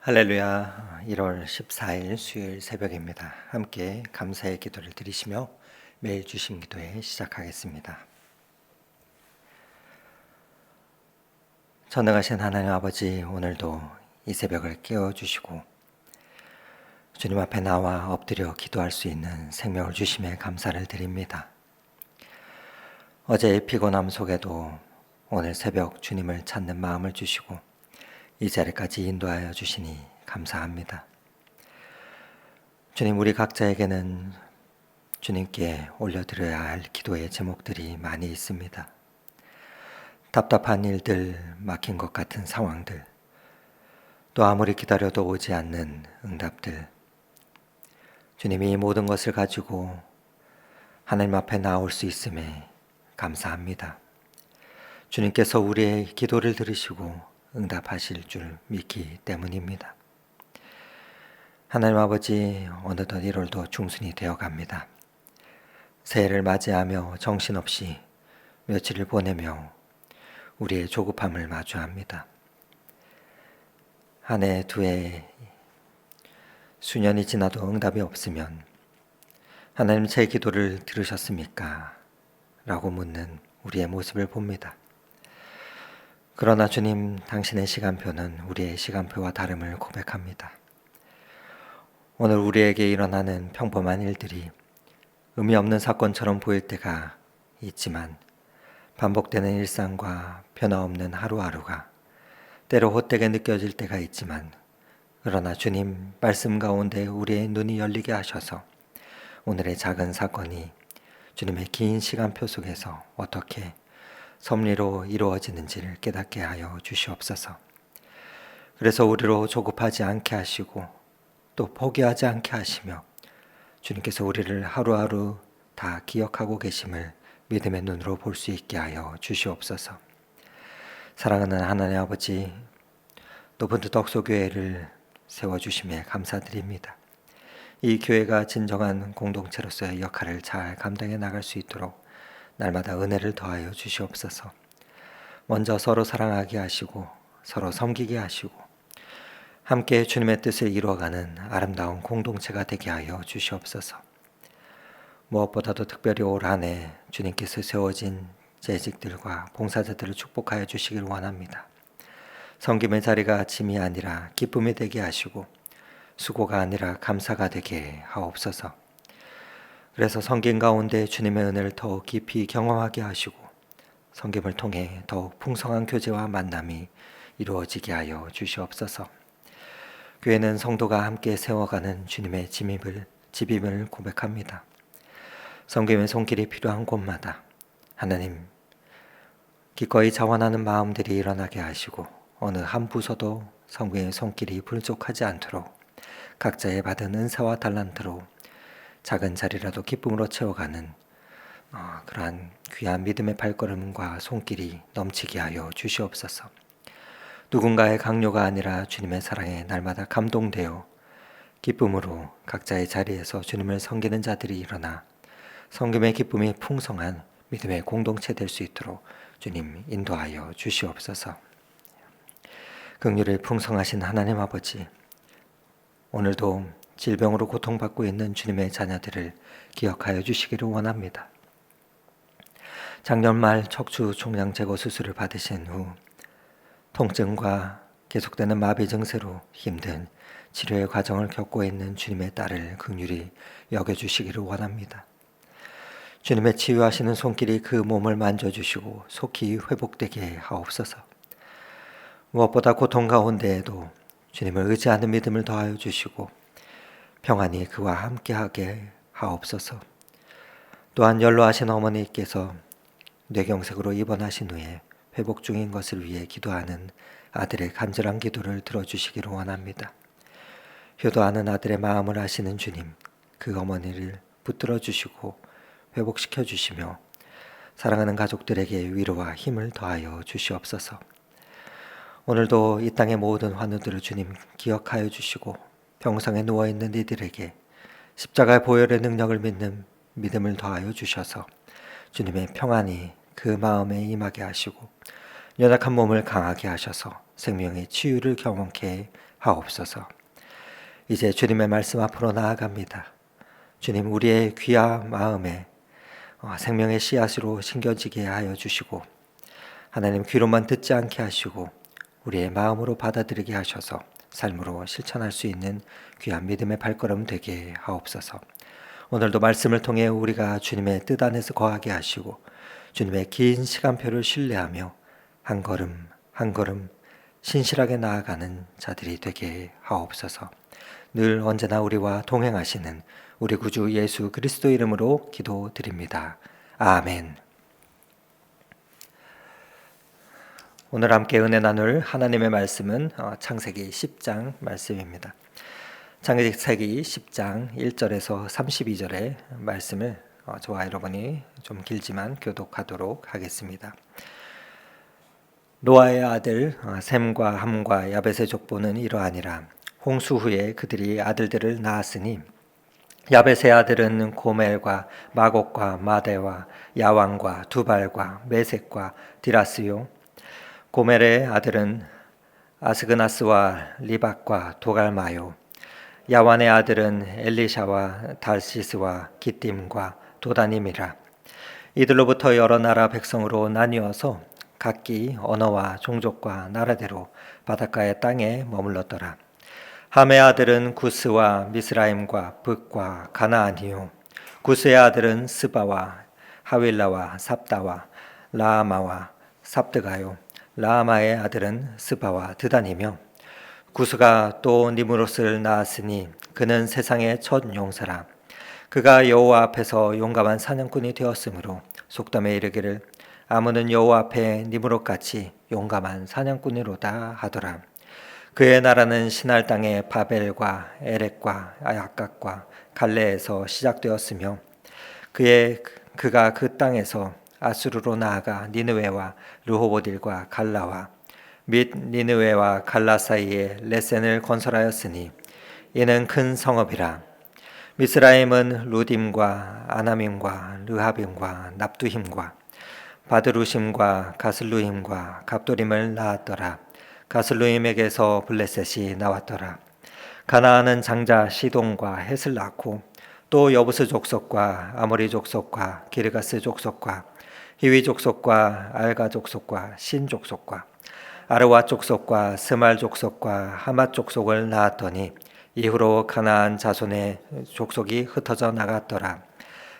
할렐루야. 1월 14일 수요일 새벽입니다. 함께 감사의 기도를 드리시며 매일 주신 기도회 시작하겠습니다. 전능하신 하나님 아버지, 오늘도 이 새벽을 깨워주시고 주님 앞에 나와 엎드려 기도할 수 있는 생명을 주심에 감사를 드립니다. 어제의 피곤함 속에도 오늘 새벽 주님을 찾는 마음을 주시고 이 자리까지 인도하여 주시니 감사합니다. 주님, 우리 각자에게는 주님께 올려드려야 할 기도의 제목들이 많이 있습니다. 답답한 일들, 막힌 것 같은 상황들, 또 아무리 기다려도 오지 않는 응답들, 주님이 이 모든 것을 가지고 하나님 앞에 나올 수 있음에 감사합니다. 주님께서 우리의 기도를 들으시고 응답하실 줄 믿기 때문입니다. 하나님 아버지, 어느덧 1월도 중순이 되어갑니다. 새해를 맞이하며 정신없이 며칠을 보내며 우리의 조급함을 마주합니다. 한 해, 두 해, 수년이 지나도 응답이 없으면 하나님 제 기도를 들으셨습니까? 라고 묻는 우리의 모습을 봅니다. 그러나 주님, 당신의 시간표는 우리의 시간표와 다름을 고백합니다. 오늘 우리에게 일어나는 평범한 일들이 의미 없는 사건처럼 보일 때가 있지만 반복되는 일상과 변화없는 하루하루가 때로 헛되게 느껴질 때가 있지만, 그러나 주님 말씀 가운데 우리의 눈이 열리게 하셔서 오늘의 작은 사건이 주님의 긴 시간표 속에서 어떻게 섭리로 이루어지는지를 깨닫게 하여 주시옵소서. 그래서 우리로 조급하지 않게 하시고 또 포기하지 않게 하시며 주님께서 우리를 하루하루 다 기억하고 계심을 믿음의 눈으로 볼 수 있게 하여 주시옵소서. 사랑하는 하나님 아버지, 높은 덕소교회를 세워주심에 감사드립니다. 이 교회가 진정한 공동체로서의 역할을 잘 감당해 나갈 수 있도록 날마다 은혜를 더하여 주시옵소서. 먼저 서로 사랑하게 하시고 서로 섬기게 하시고 함께 주님의 뜻을 이루어가는 아름다운 공동체가 되게 하여 주시옵소서. 무엇보다도 특별히 올 한 해 주님께서 세워진 재직들과 봉사자들을 축복하여 주시길 원합니다. 섬김의 자리가 짐이 아니라 기쁨이 되게 하시고 수고가 아니라 감사가 되게 하옵소서. 그래서 섬김 가운데 주님의 은혜를 더욱 깊이 경험하게 하시고 섬김을 통해 더욱 풍성한 교제와 만남이 이루어지게 하여 주시옵소서. 교회는 성도가 함께 세워가는 주님의 집임을 고백합니다. 섬김의 손길이 필요한 곳마다 하나님 기꺼이 자원하는 마음들이 일어나게 하시고 어느 한 부서도 섬김의 손길이 불족하지 않도록 각자의 받은 은사와 달란트로 작은 자리라도 기쁨으로 채워가는 그러한 귀한 믿음의 발걸음과 손길이 넘치게 하여 주시옵소서. 누군가의 강요가 아니라 주님의 사랑에 날마다 감동되어 기쁨으로 각자의 자리에서 주님을 섬기는 자들이 일어나 섬김의 기쁨이 풍성한 믿음의 공동체 될 수 있도록 주님 인도하여 주시옵소서. 긍휼이 풍성하신 하나님 아버지, 오늘도 질병으로 고통받고 있는 주님의 자녀들을 기억하여 주시기를 원합니다. 작년 말 척추 종양 제거 수술을 받으신 후 통증과 계속되는 마비 증세로 힘든 치료의 과정을 겪고 있는 주님의 딸을 긍휼히 여겨주시기를 원합니다. 주님의 치유하시는 손길이 그 몸을 만져주시고 속히 회복되게 하옵소서. 무엇보다 고통 가운데에도 주님을 의지하는 믿음을 더하여 주시고 평안히 그와 함께하게 하옵소서. 또한 연로하신 어머니께서 뇌경색으로 입원하신 후에 회복 중인 것을 위해 기도하는 아들의 간절한 기도를 들어주시기를 원합니다. 효도하는 아들의 마음을 아시는 주님, 그 어머니를 붙들어 주시고 회복시켜 주시며 사랑하는 가족들에게 위로와 힘을 더하여 주시옵소서. 오늘도 이 땅의 모든 환우들을 주님 기억하여 주시고 병상에 누워있는 이들에게 십자가의 보혈의 능력을 믿는 믿음을 더하여 주셔서 주님의 평안이 그 마음에 임하게 하시고 연약한 몸을 강하게 하셔서 생명의 치유를 경험케 하옵소서. 이제 주님의 말씀 앞으로 나아갑니다. 주님, 우리의 귀와 마음에 생명의 씨앗으로 심겨지게 하여 주시고, 하나님 귀로만 듣지 않게 하시고 우리의 마음으로 받아들이게 하셔서 삶으로 실천할 수 있는 귀한 믿음의 발걸음 되게 하옵소서. 오늘도 말씀을 통해 우리가 주님의 뜻 안에서 거하게 하시고 주님의 긴 시간표를 신뢰하며 한 걸음 한 걸음 신실하게 나아가는 자들이 되게 하옵소서. 늘 언제나 우리와 동행하시는 우리 구주 예수 그리스도 이름으로 기도드립니다. 아멘. 오늘 함께 은혜 나눌 하나님의 말씀은 창세기 10장 말씀입니다. 창세기 10장 1절에서 32절의 말씀을 저와 여러분이 좀 길지만 교독하도록 하겠습니다. 노아의 아들 셈과 함과 야벳의 족보는 이러하니라. 홍수 후에 그들이 아들들을 낳았으니 야벳의 아들은 고멜과 마곡과 마대와 야왕과 두발과 메색과 디라스요. 고멜의 아들은 아스그나스와 리박과 도갈마요. 야완의 아들은 엘리샤와 달시스와 기띔과 도다님이라. 이들로부터 여러 나라 백성으로 나뉘어서 각기 언어와 종족과 나라대로 바닷가의 땅에 머물렀더라. 함의 아들은 구스와 미스라임과 북과 가나안이요. 구스의 아들은 스바와 하윌라와 삽다와 라아마와 삽드가요. 라아마의 아들은 스바와 드단이며, 구스가 또 니므롯을 낳았으니 그는 세상의 첫 용사라. 그가 여호와 앞에서 용감한 사냥꾼이 되었으므로 속담에 이르기를 아무는 여호와 앞에 니므롯같이 용감한 사냥꾼이로다 하더라. 그의 나라는 신할 땅의 바벨과 에렉과 아약각과 갈레에서 시작되었으며 그가 그 땅에서 아수르로 나아가 니느웨와 르호보딜과 갈라와 및 니느웨와 갈라 사이에 레센을 건설하였으니 이는 큰 성읍이라. 미스라임은 루딤과 아나밈과 르하빔과 납두힘과 바드루심과 가슬루힘과 갑도림을 낳았더라. 가슬루임에게서 블레셋이 나왔더라. 가나안은 장자 시돈과 헷을 낳고 또 여부스 족속과 아모리 족속과 기르가스 족속과 히위 족속과 알가 족속과 신 족속과 아르와 족속과 스말 족속과 하맛 족속을 낳았더니 이후로 가나안 자손의 족속이 흩어져 나갔더라.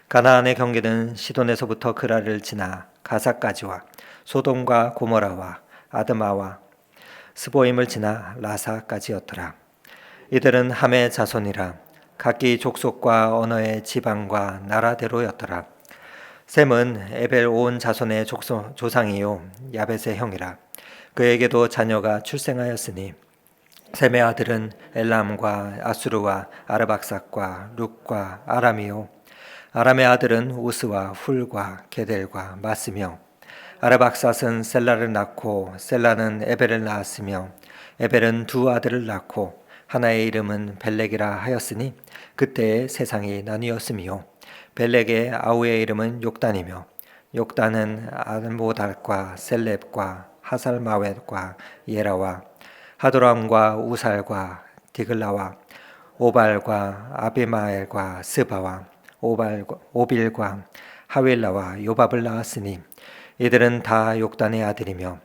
가나안의 경계는 시돈에서부터 그라를 지나 가사까지와 소돔과 고모라와 아드마와 스보임을 지나 라사까지였더라. 이들은 함의 자손이라. 각기 족속과 언어의 지방과 나라대로였더라. 셈은 에벨 온 자손의 조상이요 야벳의 형이라. 그에게도 자녀가 출생하였으니 셈의 아들은 엘람과 아수르와 아르박삭과 룩과 아람이요. 아람의 아들은 우스와 훌과 게델과 마스며, 아르박삭은 셀라를 낳고 셀라는 에벨을 낳았으며 에벨은 두 아들을 낳고 하나의 이름은 벨렉이라 하였으니 그때의 세상이 나뉘었으며, 벨렉의 아우의 이름은 욕단이며 욕단은 알모달과 셀렙과 하살마웻과 예라와 하도람과 우살과 디글라와 오발과 아비마엘과 스바와 오빌과 하윌라와 요밥을 낳았으니 이들은 다 욕단의 아들이며,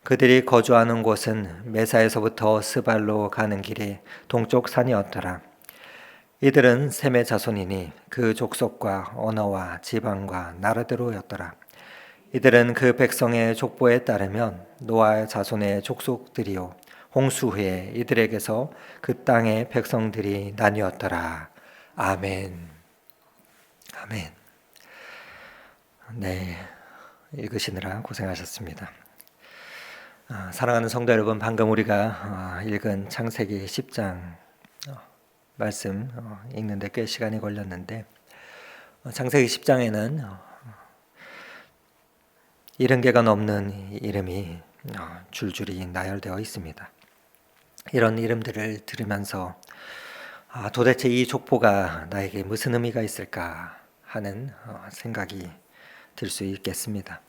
그들이 거주하는 곳은 메사에서부터 스발로 가는 길이 동쪽 산이었더라. 이들은 셈의 자손이니 그 족속과 언어와 지방과 나라대로였더라. 이들은 그 백성의 족보에 따르면 노아의 자손의 족속들이요 홍수 후에 이들에게서 그 땅의 백성들이 나뉘었더라. 아멘. 아멘. 네, 읽으시느라 고생하셨습니다. 사랑하는 성도 여러분, 방금 우리가 읽은 창세기 10장 말씀 읽는데 꽤 시간이 걸렸는데, 창세기 10장에는 70개가 넘는 이름이 줄줄이 나열되어 있습니다. 이런 이름들을 들으면서 도대체 이 족보가 나에게 무슨 의미가 있을까 하는 생각이 들 수 있겠습니다.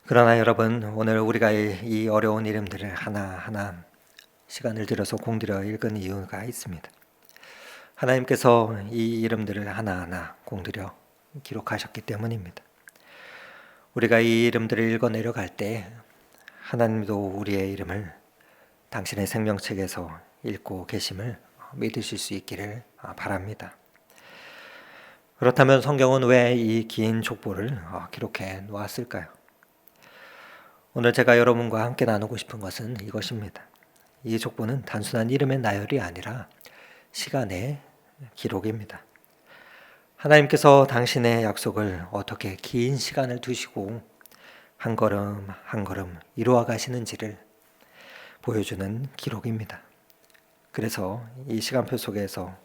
그러나 여러분, 오늘 우리가 이 어려운 이름들을 하나하나 시간을 들여서 공들여 읽은 이유가 있습니다. 하나님께서 이 이름들을 하나하나 공들여 기록하셨기 때문입니다. 우리가 이 이름들을 읽어 내려갈 때 하나님도 우리의 이름을 당신의 생명책에서 읽고 계심을 믿으실 수 있기를 바랍니다. 그렇다면 성경은 왜 이 긴 족보를 기록해 놓았을까요? 오늘 제가 여러분과 함께 나누고 싶은 것은 이것입니다. 이 족보는 단순한 이름의 나열이 아니라 시간의 기록입니다. 하나님께서 당신의 약속을 어떻게 긴 시간을 두시고 한 걸음 한 걸음 이루어 가시는지를 보여주는 기록입니다. 그래서 이 시간표 속에서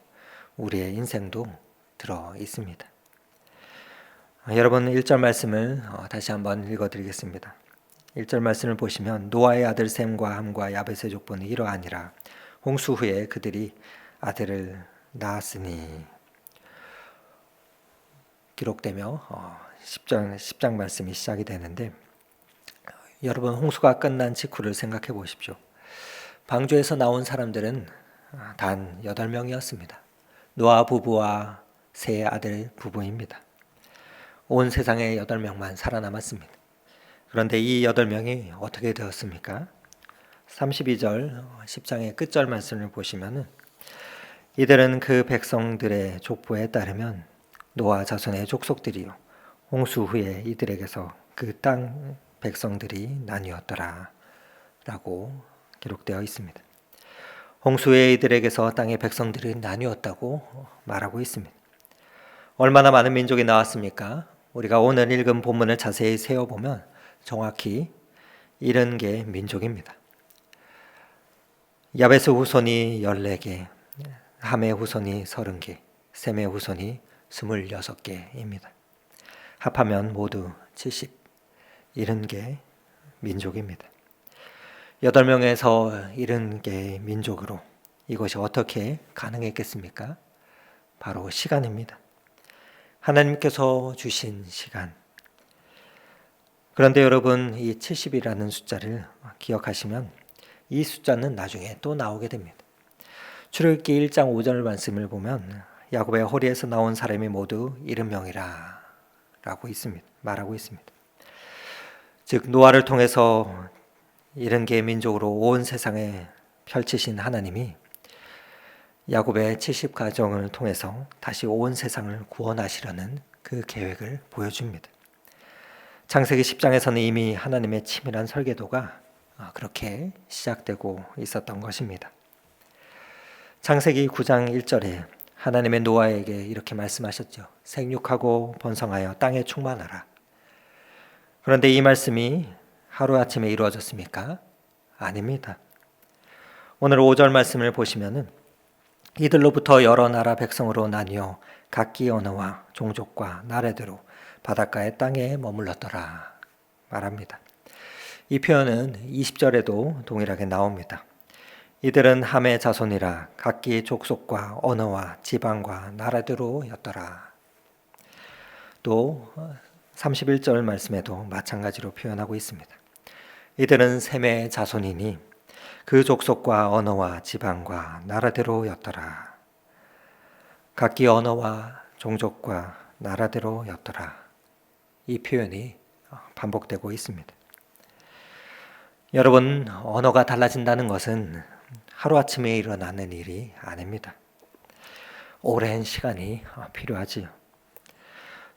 우리의 인생도 들어 있습니다. 여러분 1절 말씀을 다시 한번 읽어드리겠습니다. 1절 말씀을 보시면 노아의 아들 셈과 함과 야벳의 족보는 이러하니라. 홍수 후에 그들이 아들을 낳았으니. 기록되며 10장 말씀이 시작이 되는데, 여러분 홍수가 끝난 직후를 생각해 보십시오. 방주에서 나온 사람들은 단 8명이었습니다. 노아 부부와 세 아들 부부입니다. 온 세상에 8명만 살아남았습니다. 그런데 이 8명이 어떻게 되었습니까? 32절 10장의 끝절 말씀을 보시면 이들은 그 백성들의 족보에 따르면 노아 자손의 족속들이요 홍수 후에 이들에게서 그 땅 백성들이 나뉘었더라 라고 기록되어 있습니다. 홍수 후에 이들에게서 땅의 백성들이 나뉘었다고 말하고 있습니다. 얼마나 많은 민족이 나왔습니까? 우리가 오늘 읽은 본문을 자세히 세어보면 정확히 70개 민족입니다. 야베스 후손이 14개, 함의 후손이 30개, 셈의 후손이 26개입니다. 합하면 모두 70개 민족입니다. 8명에서 70개의 민족으로 이것이 어떻게 가능했겠습니까? 바로 시간입니다. 하나님께서 주신 시간. 그런데 여러분 이 70이라는 숫자를 기억하시면 이 숫자는 나중에 또 나오게 됩니다. 출애굽기 1장 5절 말씀을 보면 야곱의 허리에서 나온 사람이 모두 70명이라 말하고 있습니다. 즉 노아를 통해서 70개의 민족으로 온 세상에 펼치신 하나님이 야곱의 70가정을 통해서 다시 온 세상을 구원하시려는 그 계획을 보여줍니다. 창세기 10장에서는 이미 하나님의 치밀한 설계도가 그렇게 시작되고 있었던 것입니다. 창세기 9장 1절에 하나님의 노아에게 이렇게 말씀하셨죠. 생육하고 번성하여 땅에 충만하라. 그런데 이 말씀이 하루아침에 이루어졌습니까? 아닙니다. 오늘 5절 말씀을 보시면은 이들로부터 여러 나라 백성으로 나뉘어 각기 언어와 종족과 나라대로 바닷가의 땅에 머물렀더라 말합니다. 이 표현은 20절에도 동일하게 나옵니다. 이들은 함의 자손이라 각기 족속과 언어와 지방과 나라대로였더라. 또 31절 말씀에도 마찬가지로 표현하고 있습니다. 이들은 셈의 자손이니 그 족속과 언어와 지방과 나라대로였더라. 각기 언어와 종족과 나라대로였더라. 이 표현이 반복되고 있습니다. 여러분, 언어가 달라진다는 것은 하루아침에 일어나는 일이 아닙니다. 오랜 시간이 필요하지요.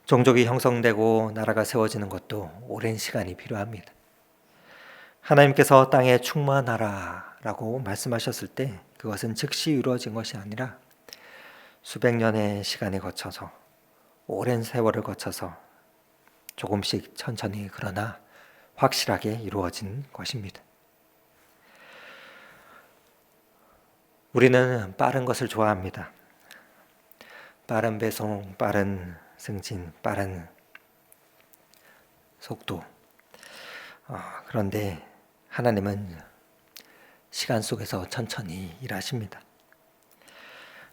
종족이 형성되고 나라가 세워지는 것도 오랜 시간이 필요합니다. 하나님께서 땅에 충만하라 라고 말씀하셨을 때 그것은 즉시 이루어진 것이 아니라 수백 년의 시간이 거쳐서 오랜 세월을 거쳐서 조금씩 천천히 그러나 확실하게 이루어진 것입니다. 우리는 빠른 것을 좋아합니다. 빠른 배송, 빠른 승진, 빠른 속도. 그런데 하나님은 시간 속에서 천천히 일하십니다.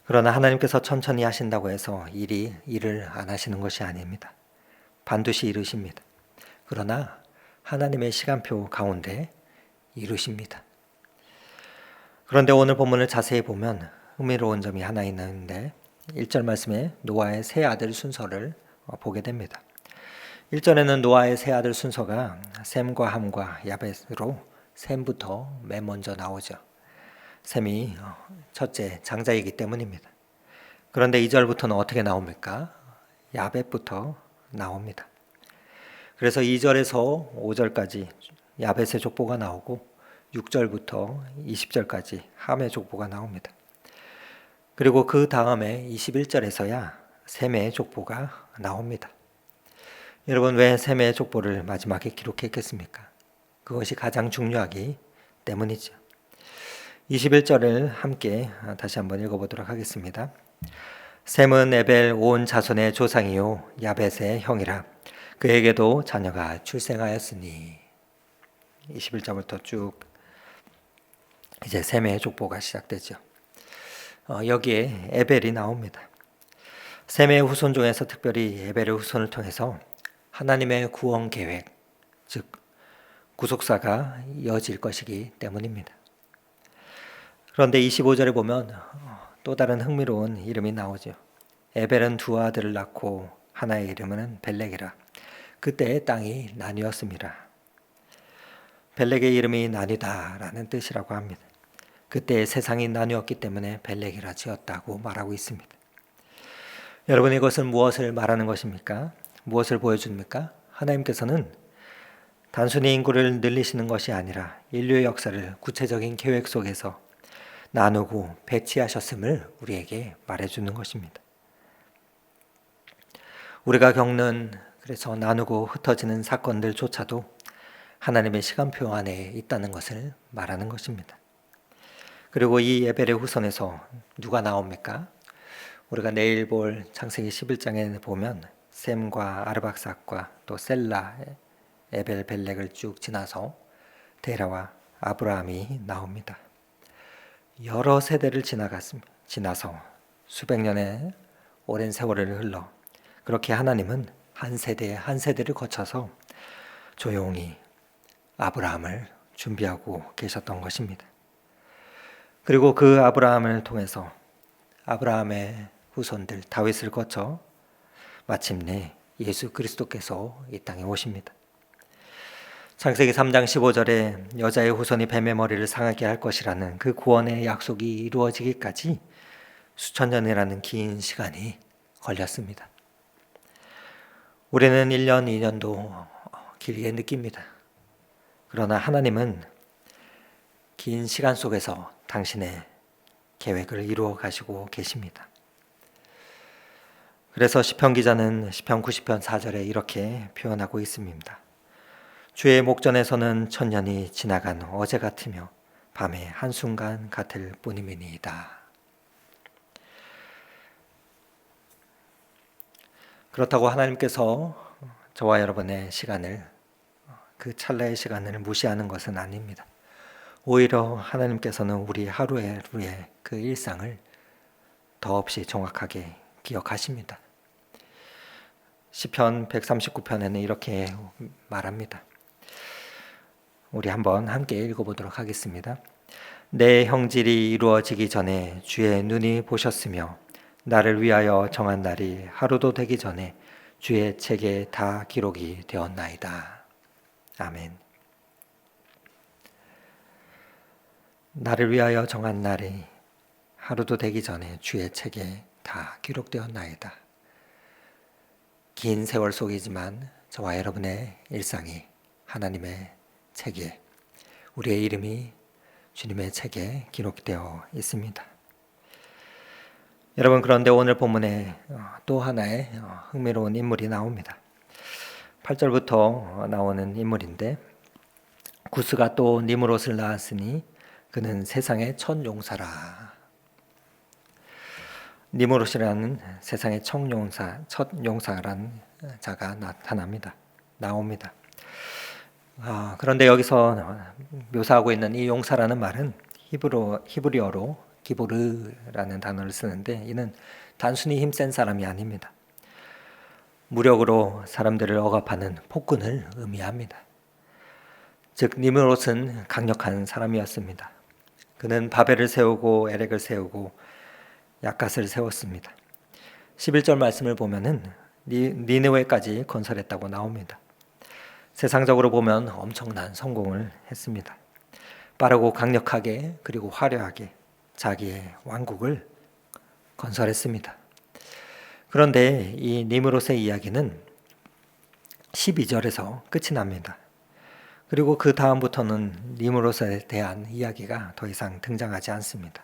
그러나 하나님께서 천천히 하신다고 해서 일을 안 하시는 것이 아닙니다. 반드시 이루십니다. 그러나 하나님의 시간표 가운데 이루십니다. 그런데 오늘 본문을 자세히 보면 흥미로운 점이 하나 있는데 1절 말씀에 노아의 세 아들 순서를 보게 됩니다. 1절에는 노아의 세 아들 순서가 셈과 함과 야벳으로 셈부터 맨 먼저 나오죠. 셈이 첫째 장자이기 때문입니다. 그런데 2절부터는 어떻게 나옵니까? 야벳부터 나옵니다. 그래서 2절에서 5절까지 야벳의 족보가 나오고 6절부터 20절까지 함의 족보가 나옵니다. 그리고 그 다음에 21절에서야 셈의 족보가 나옵니다. 여러분, 왜 셈의 족보를 마지막에 기록했겠습니까? 그것이 가장 중요하기 때문이죠. 21절을 함께 다시 한번 읽어보도록 하겠습니다. 셈은 에벨 온 자손의 조상이요 야벳의 형이라. 그에게도 자녀가 출생하였으니. 21절부터 쭉 이제 셈의 족보가 시작되죠. 여기에 에벨이 나옵니다. 셈의 후손 중에서 특별히 에벨의 후손을 통해서 하나님의 구원 계획, 즉 구속사가 이어질 것이기 때문입니다. 그런데 25절에 보면 또 다른 흥미로운 이름이 나오죠. 에벨은 두 아들을 낳고 하나의 이름은 벨렉이라. 그때의 땅이 나뉘었습니다. 벨렉의 이름이 나뉘다라는 뜻이라고 합니다. 그때 세상이 나뉘었기 때문에 벨렉이라 지었다고 말하고 있습니다. 여러분, 이것은 무엇을 말하는 것입니까? 무엇을 보여줍니까? 하나님께서는 단순히 인구를 늘리시는 것이 아니라 인류의 역사를 구체적인 계획 속에서 나누고 배치하셨음을 우리에게 말해주는 것입니다. 우리가 겪는 그래서 나누고 흩어지는 사건들조차도 하나님의 시간표 안에 있다는 것을 말하는 것입니다. 그리고 이 에벨의 후손에서 누가 나옵니까? 우리가 내일 볼 창세기 11장에 보면 셈과 아르박삭과 또 셀라, 에벨, 벨렉을 쭉 지나서 데라와 아브라함이 나옵니다. 여러 세대를 지나서 수백 년의 오랜 세월을 흘러 그렇게 하나님은 한 세대를 거쳐서 조용히 아브라함을 준비하고 계셨던 것입니다. 그리고 그 아브라함을 통해서 아브라함의 후손들 다윗을 거쳐 마침내 예수 그리스도께서 이 땅에 오십니다. 창세기 3장 15절에 여자의 후손이 뱀의 머리를 상하게 할 것이라는 그 구원의 약속이 이루어지기까지 수천 년이라는 긴 시간이 걸렸습니다. 우리는 1년, 2년도 길게 느낍니다. 그러나 하나님은 긴 시간 속에서 당신의 계획을 이루어 가시고 계십니다. 그래서 시편 기자는 시편 90편 4절에 이렇게 표현하고 있습니다. 주의 목전에서는 천년이 지나간 어제 같으며 밤의 한순간 같을 뿐임이니이다. 그렇다고 하나님께서 저와 여러분의 시간을, 그 찰나의 시간을 무시하는 것은 아닙니다. 오히려 하나님께서는 우리 하루의 그 일상을 더없이 정확하게 기억하십니다. 시편 139편에는 이렇게 말합니다. 우리 한번 함께 읽어보도록 하겠습니다. 내 형질이 이루어지기 전에 주의 눈이 보셨으며 나를 위하여 정한 날이 하루도 되기 전에 주의 책에 다 기록이 되었나이다. 아멘. 나를 위하여 정한 날이 하루도 되기 전에 주의 책에 다 기록되었나이다. 긴 세월 속이지만 저와 여러분의 일상이 하나님의 책에, 우리의 이름이 주님의 책에 기록되어 있습니다. 여러분, 그런데 오늘 본문에 또 하나의 흥미로운 인물이 나옵니다. 8절부터 나오는 인물인데, 구스가 또 니므롯을 낳았으니 그는 세상의 첫 용사라. 니므롯이라는 세상의 첫 용사라는 자가 나옵니다. 그런데 여기서 묘사하고 있는 이 용사라는 말은 히브리어로 기보르라는 단어를 쓰는데, 이는 단순히 힘센 사람이 아닙니다. 무력으로 사람들을 억압하는 폭군을 의미합니다. 즉 니므롯은 강력한 사람이었습니다. 그는 바벨을 세우고 에렉을 세우고 약갓을 세웠습니다. 11절 말씀을 보면은 니느웨까지 건설했다고 나옵니다. 세상적으로 보면 엄청난 성공을 했습니다. 빠르고 강력하게 그리고 화려하게 자기의 왕국을 건설했습니다. 그런데 이 니므롯의 이야기는 12절에서 끝이 납니다. 그리고 그 다음부터는 니므롯에 대한 이야기가 더 이상 등장하지 않습니다.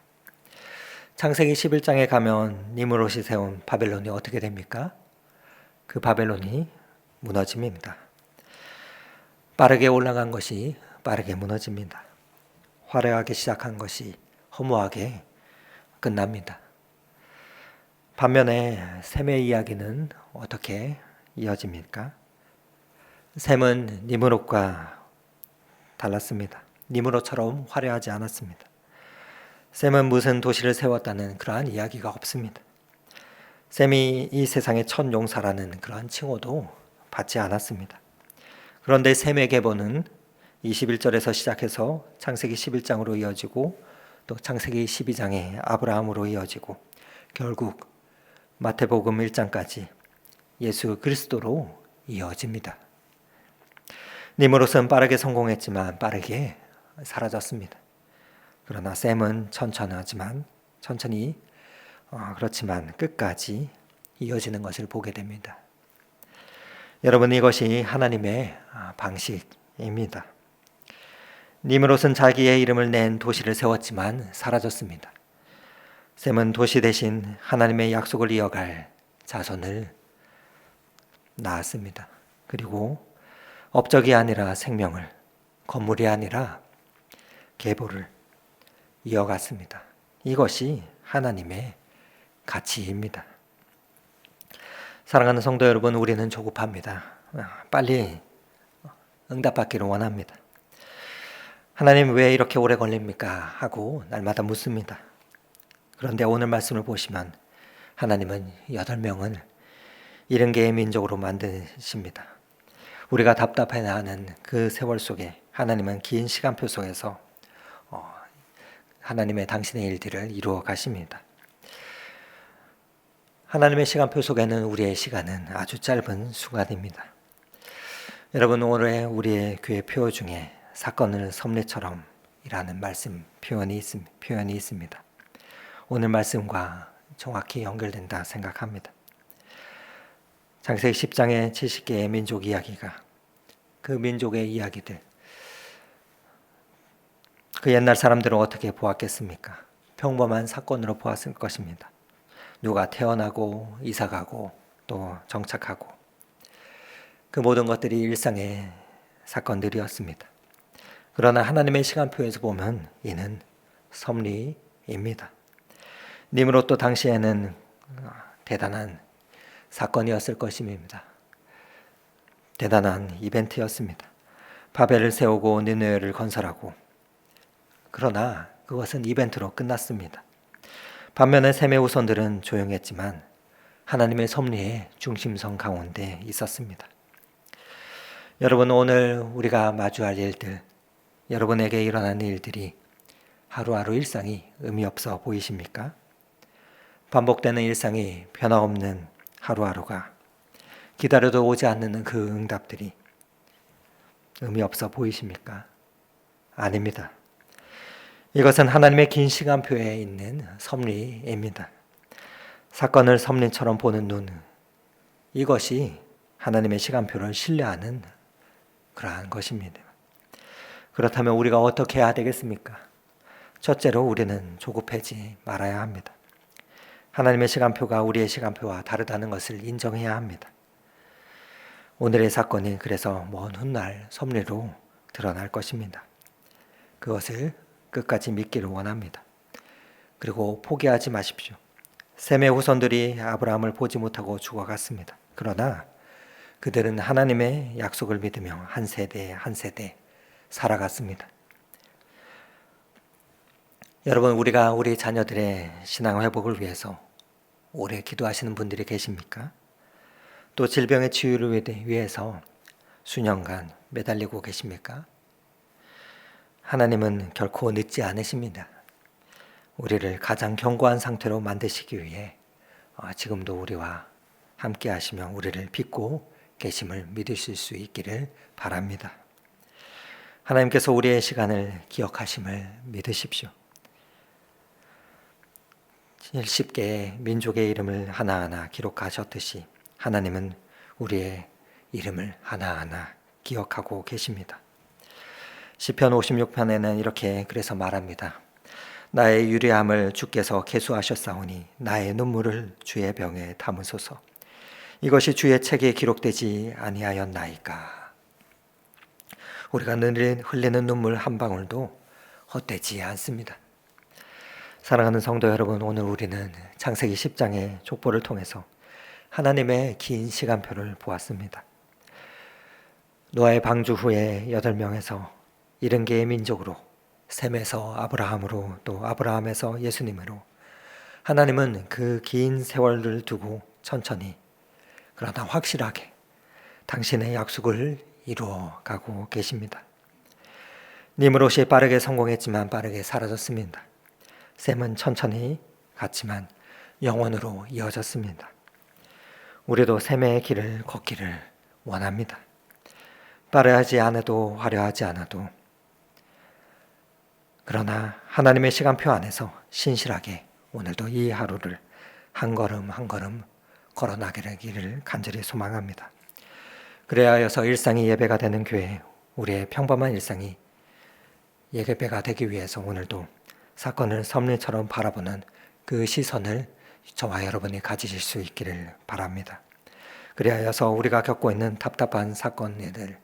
창세기 11장에 가면 니므롯이 세운 바벨론이 어떻게 됩니까? 그 바벨론이 무너집니다. 빠르게 올라간 것이 빠르게 무너집니다. 화려하게 시작한 것이 허무하게 끝납니다. 반면에 셈의 이야기는 어떻게 이어집니까? 셈은 니므롯과 달랐습니다. 니므롯처럼 화려하지 않았습니다. 셈은 무슨 도시를 세웠다는 그러한 이야기가 없습니다. 셈이 이 세상의 첫 용사라는 그러한 칭호도 받지 않았습니다. 그런데 셈의 계보는 21절에서 시작해서 창세기 11장으로 이어지고 또 창세기 12장의 아브라함으로 이어지고 결국 마태복음 1장까지 예수 그리스도로 이어집니다. 니므롯은 빠르게 성공했지만 빠르게 사라졌습니다. 그러나 셈은 천천히 그렇지만 끝까지 이어지는 것을 보게 됩니다. 여러분, 이것이 하나님의 방식입니다. 니므롯은 자기의 이름을 낸 도시를 세웠지만 사라졌습니다. 셈은 도시 대신 하나님의 약속을 이어갈 자손을 낳았습니다. 그리고 업적이 아니라 생명을, 건물이 아니라 계보를 이어갔습니다. 이것이 하나님의 가치입니다. 사랑하는 성도 여러분, 우리는 조급합니다. 빨리 응답받기를 원합니다. 하나님 왜 이렇게 오래 걸립니까? 하고 날마다 묻습니다. 그런데 오늘 말씀을 보시면 하나님은 8명을 70개의 민족으로 만드십니다. 우리가 답답해하는 그 세월 속에 하나님은 긴 시간표 속에서 하나님의 당신의 일들을 이루어 가십니다. 하나님의 시간표 속에는 우리의 시간은 아주 짧은 순간입니다. 여러분, 오늘 우리의 교회 표어 중에 사건을 섭리처럼 이라는 말씀 표현이 있습니다. 오늘 말씀과 정확히 연결된다 생각합니다. 창세기 10장의 70개의 민족 이야기가 그 민족의 이야기들, 그 옛날 사람들은 어떻게 보았겠습니까? 평범한 사건으로 보았을 것입니다. 누가 태어나고 이사가고 또 정착하고 그 모든 것들이 일상의 사건들이었습니다. 그러나 하나님의 시간표에서 보면 이는 섭리입니다. 니므롯도 당시에는 대단한 사건이었을 것입니다. 대단한 이벤트였습니다. 바벨을 세우고 니느웨를 건설하고, 그러나 그것은 이벤트로 끝났습니다. 반면에 셈의 후손들은 조용했지만 하나님의 섭리의 중심성 가운데 있었습니다. 여러분, 오늘 우리가 마주할 일들, 여러분에게 일어나는 일들이 하루하루 일상이 의미 없어 보이십니까? 반복되는 일상이 변화없는 하루하루가, 기다려도 오지 않는 그 응답들이 의미 없어 보이십니까? 아닙니다. 이것은 하나님의 긴 시간표에 있는 섭리입니다. 사건을 섭리처럼 보는 눈, 이것이 하나님의 시간표를 신뢰하는 그러한 것입니다. 그렇다면 우리가 어떻게 해야 되겠습니까? 첫째로 우리는 조급하지 말아야 합니다. 하나님의 시간표가 우리의 시간표와 다르다는 것을 인정해야 합니다. 오늘의 사건이 그래서 먼 훗날 섭리로 드러날 것입니다. 그것을 끝까지 믿기를 원합니다. 그리고 포기하지 마십시오. 셈의 후손들이 아브라함을 보지 못하고 죽어갔습니다. 그러나 그들은 하나님의 약속을 믿으며 한 세대 한 세대 살아갔습니다. 여러분, 우리가 우리 자녀들의 신앙 회복을 위해서 오래 기도하시는 분들이 계십니까? 또 질병의 치유를 위해서 수년간 매달리고 계십니까? 하나님은 결코 늦지 않으십니다. 우리를 가장 견고한 상태로 만드시기 위해 지금도 우리와 함께 하시며 우리를 믿고 계심을 믿으실 수 있기를 바랍니다. 하나님께서 우리의 시간을 기억하심을 믿으십시오. 70개의 민족의 이름을 하나하나 기록하셨듯이 하나님은 우리의 이름을 하나하나 기억하고 계십니다. 시편 56편에는 이렇게 그래서 말합니다. 나의 유리함을 주께서 계수하셨사오니 나의 눈물을 주의 병에 담으소서. 이것이 주의 책에 기록되지 아니하였나이까. 우리가 늘 흘리는 눈물 한 방울도 헛되지 않습니다. 사랑하는 성도 여러분, 오늘 우리는 창세기 10장의 족보를 통해서 하나님의 긴 시간표를 보았습니다. 노아의 방주 후에 8명에서 70개의 민족으로, 셈에서 아브라함으로, 또 아브라함에서 예수님으로 하나님은 그 긴 세월을 두고 천천히 그러나 확실하게 당신의 약속을 이루어가고 계십니다. 니므롯이 빠르게 성공했지만 빠르게 사라졌습니다. 셈은 천천히 갔지만 영원으로 이어졌습니다. 우리도 셈의 길을 걷기를 원합니다. 빠르지 않아도 화려하지 않아도 그러나 하나님의 시간표 안에서 신실하게 오늘도 이 하루를 한 걸음 한 걸음 걸어나가기를 간절히 소망합니다. 그래야 해서 일상이 예배가 되는 교회, 우리의 평범한 일상이 예배가 되기 위해서 오늘도 사건을 섭리처럼 바라보는 그 시선을 저와 여러분이 가지실 수 있기를 바랍니다. 그리하여서 우리가 겪고 있는 답답한 사건들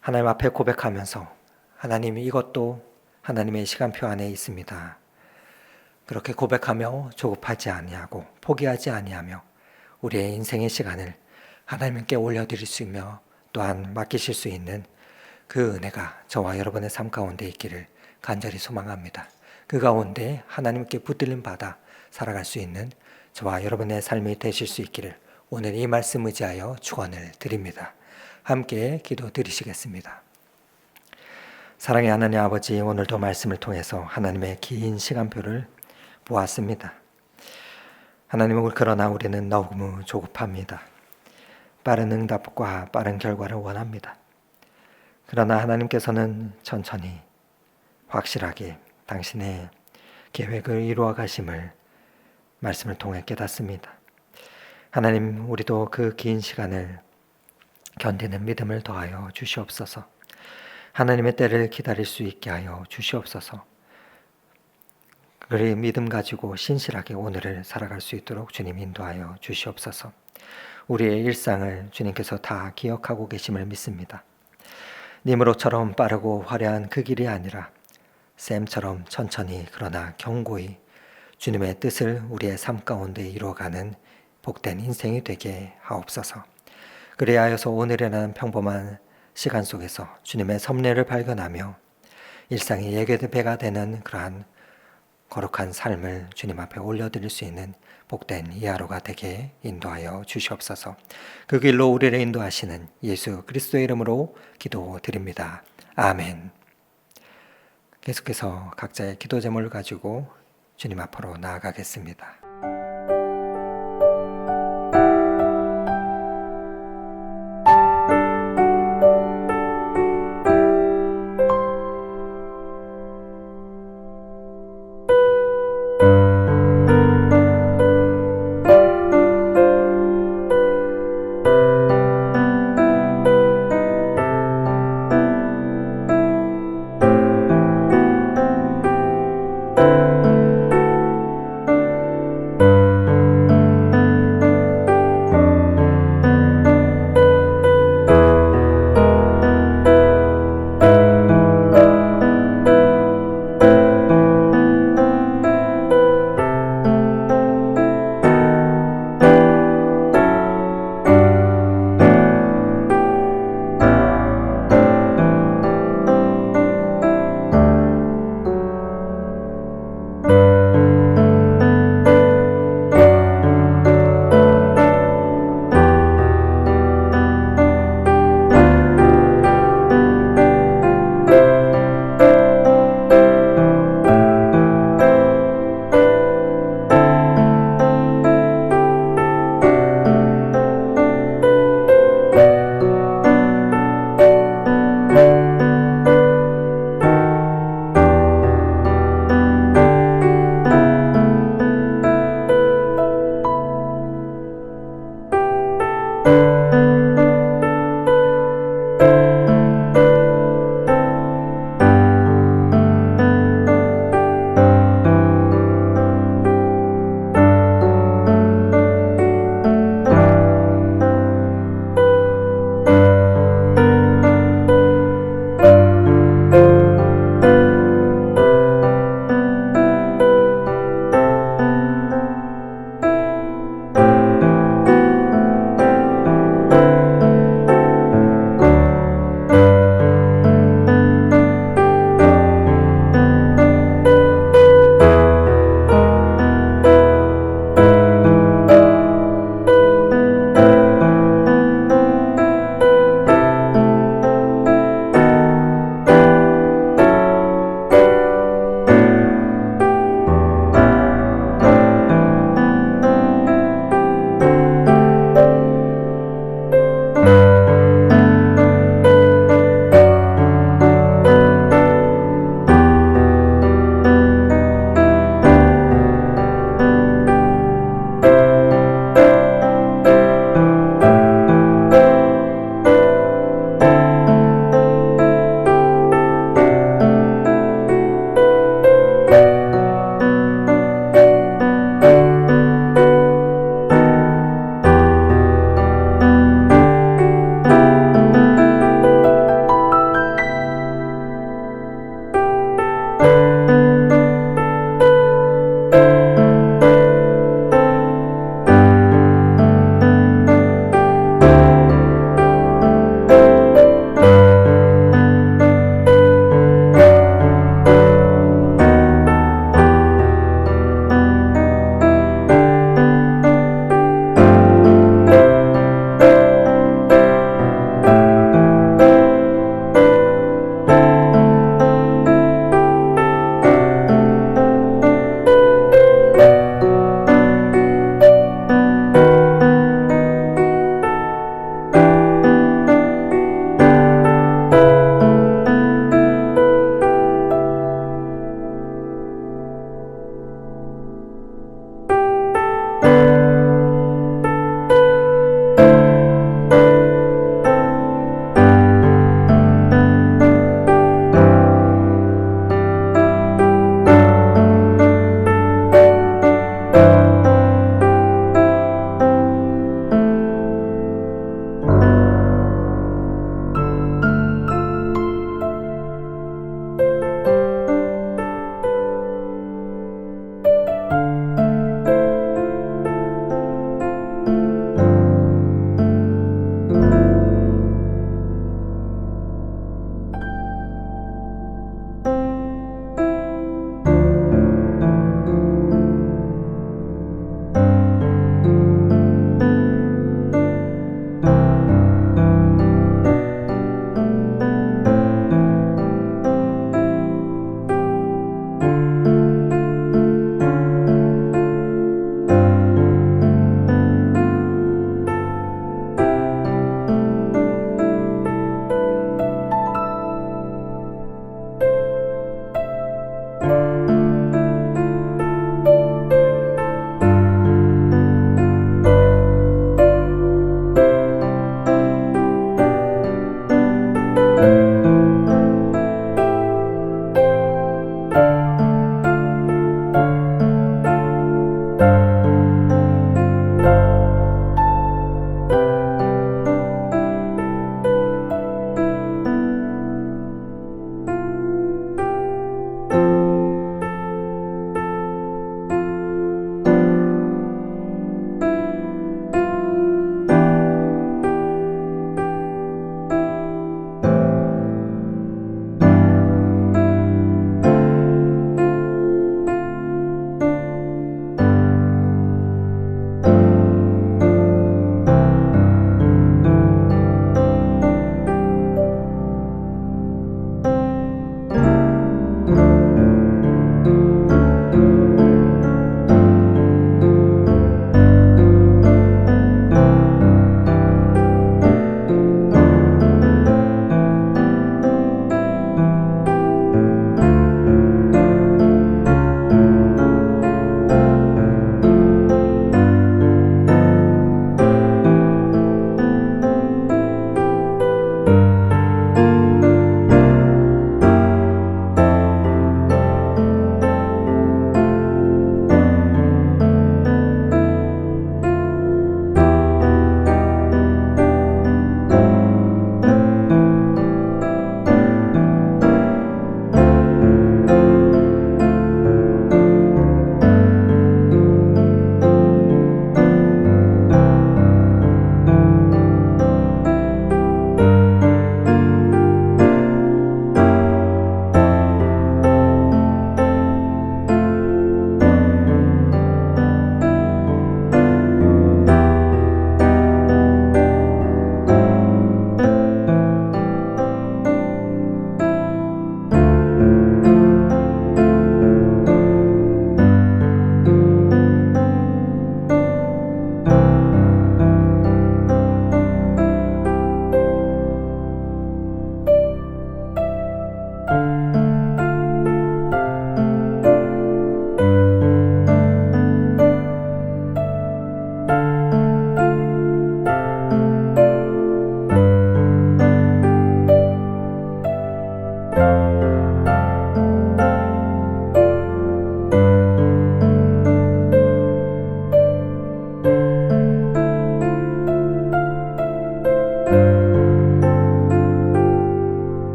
하나님 앞에 고백하면서 하나님, 이것도 하나님의 시간표 안에 있습니다. 그렇게 고백하며 조급하지 아니하고 포기하지 아니하며 우리의 인생의 시간을 하나님께 올려드릴 수 있며 또한 맡기실 수 있는 그 은혜가 저와 여러분의 삶 가운데 있기를 간절히 소망합니다. 그 가운데 하나님께 붙들림 받아 살아갈 수 있는 저와 여러분의 삶이 되실 수 있기를 오늘 이 말씀 의지하여 축원을 드립니다. 함께 기도 드리시겠습니다. 사랑의 하나님 아버지, 오늘도 말씀을 통해서 하나님의 긴 시간표를 보았습니다. 하나님, 그러나 우리는 너무 조급합니다. 빠른 응답과 빠른 결과를 원합니다. 그러나 하나님께서는 천천히 확실하게 당신의 계획을 이루어 가심을 말씀을 통해 깨닫습니다. 하나님, 우리도 그 긴 시간을 견디는 믿음을 더하여 주시옵소서. 하나님의 때를 기다릴 수 있게 하여 주시옵소서. 그의 믿음 가지고 신실하게 오늘을 살아갈 수 있도록 주님 인도하여 주시옵소서. 우리의 일상을 주님께서 다 기억하고 계심을 믿습니다. 니므롯처럼 빠르고 화려한 그 길이 아니라 셈처럼 천천히 그러나 견고히 주님의 뜻을 우리의 삶 가운데 이루어가는 복된 인생이 되게 하옵소서. 그래야 하여서 오늘이라는 평범한 시간 속에서 주님의 섭리를 발견하며 일상이 예배가 되는 그러한 거룩한 삶을 주님 앞에 올려드릴 수 있는 복된 이 하루가 되게 인도하여 주시옵소서. 그 길로 우리를 인도하시는 예수 그리스도의 이름으로 기도드립니다. 아멘. 계속해서 각자의 기도 제목을 가지고 주님 앞으로 나아가겠습니다.